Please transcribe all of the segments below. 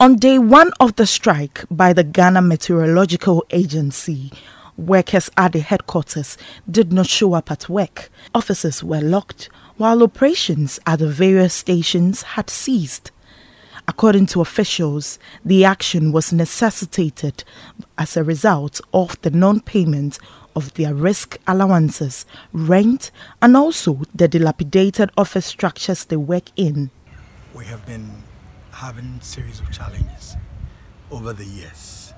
On day one of the strike by the Ghana Meteorological Agency, workers at the headquarters did not show up at work. Offices were locked, while operations at the various stations had ceased. According to officials, the action was necessitated as a result of the non-payment of their risk allowances, rent, and also the dilapidated office structures they work in. We have been having a series of challenges over the years.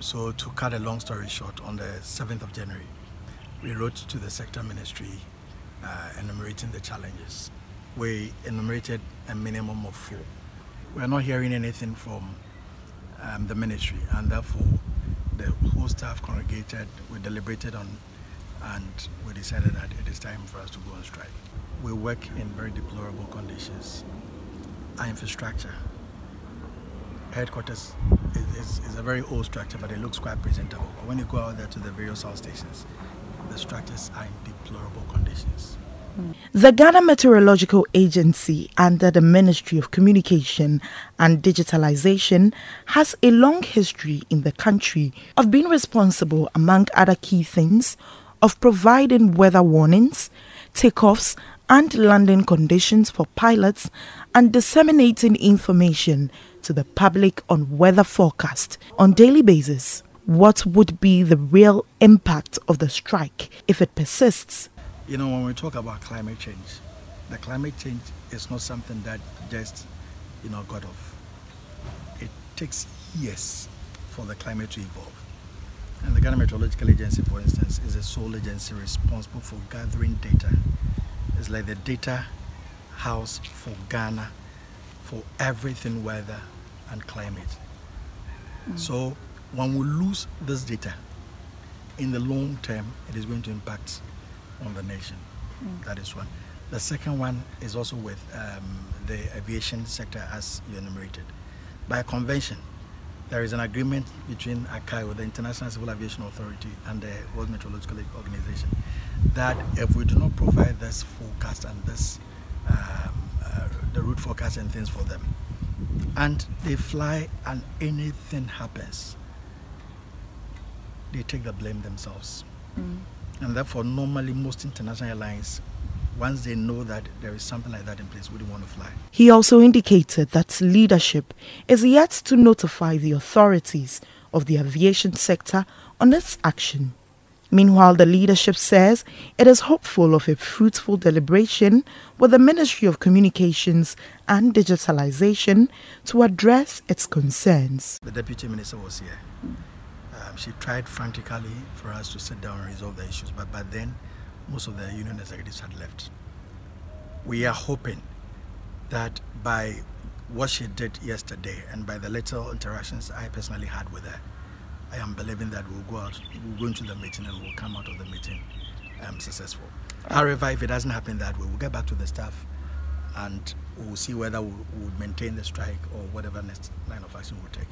So to cut a long story short, on the 7th of January, we wrote to the sector ministry enumerating the challenges. We enumerated a minimum of 4. We are not hearing anything from the ministry, and therefore the whole staff congregated, we deliberated on, and we decided that it is time for us to go on strike. We work in very deplorable conditions. Our infrastructure, headquarters is a very old structure, but it looks quite presentable. But when you go out there to the various house stations, the structures are in deplorable conditions. The Ghana Meteorological Agency, under the Ministry of Communication and Digitalization, has a long history in the country of being responsible, among other key things, of providing weather warnings, takeoffs and landing conditions for pilots, and disseminating information to the public on weather forecast on daily basis. What would be the real impact of the strike if it persists? You know, when we talk about climate change, the climate change is not something that just, got off. It takes years for the climate to evolve. And the Ghana Meteorological Agency, for instance, is the sole agency responsible for gathering data. It's like the data house for Ghana for everything weather and climate. So when we lose this data, in the long term, it is going to impact on the nation. That is one. The second one is also with the aviation sector, as you enumerated. By convention, there is an agreement between ICAO, the International Civil Aviation Authority, and the World Meteorological Organization, that if we do not provide this forecast and this the route forecast and things for them, and they fly and anything happens, they take the blame themselves. And therefore, normally most international airlines, once they know that there is something like that in place, wouldn't want to fly. He also indicated that leadership is yet to notify the authorities of the aviation sector on its action. Meanwhile, the leadership says it is hopeful of a fruitful deliberation with the Ministry of Communications and Digitalization to address its concerns. The Deputy Minister was here. She tried frantically for us to sit down and resolve the issues, but by then, most of the union executives had left. We are hoping that by what she did yesterday and by the little interactions I personally had with her, I am believing that we'll go into the meeting and we'll come out of the meeting successful. However, if it doesn't happen that way, we'll get back to the staff and we'll see whether we'll maintain the strike or whatever next line of action we'll take.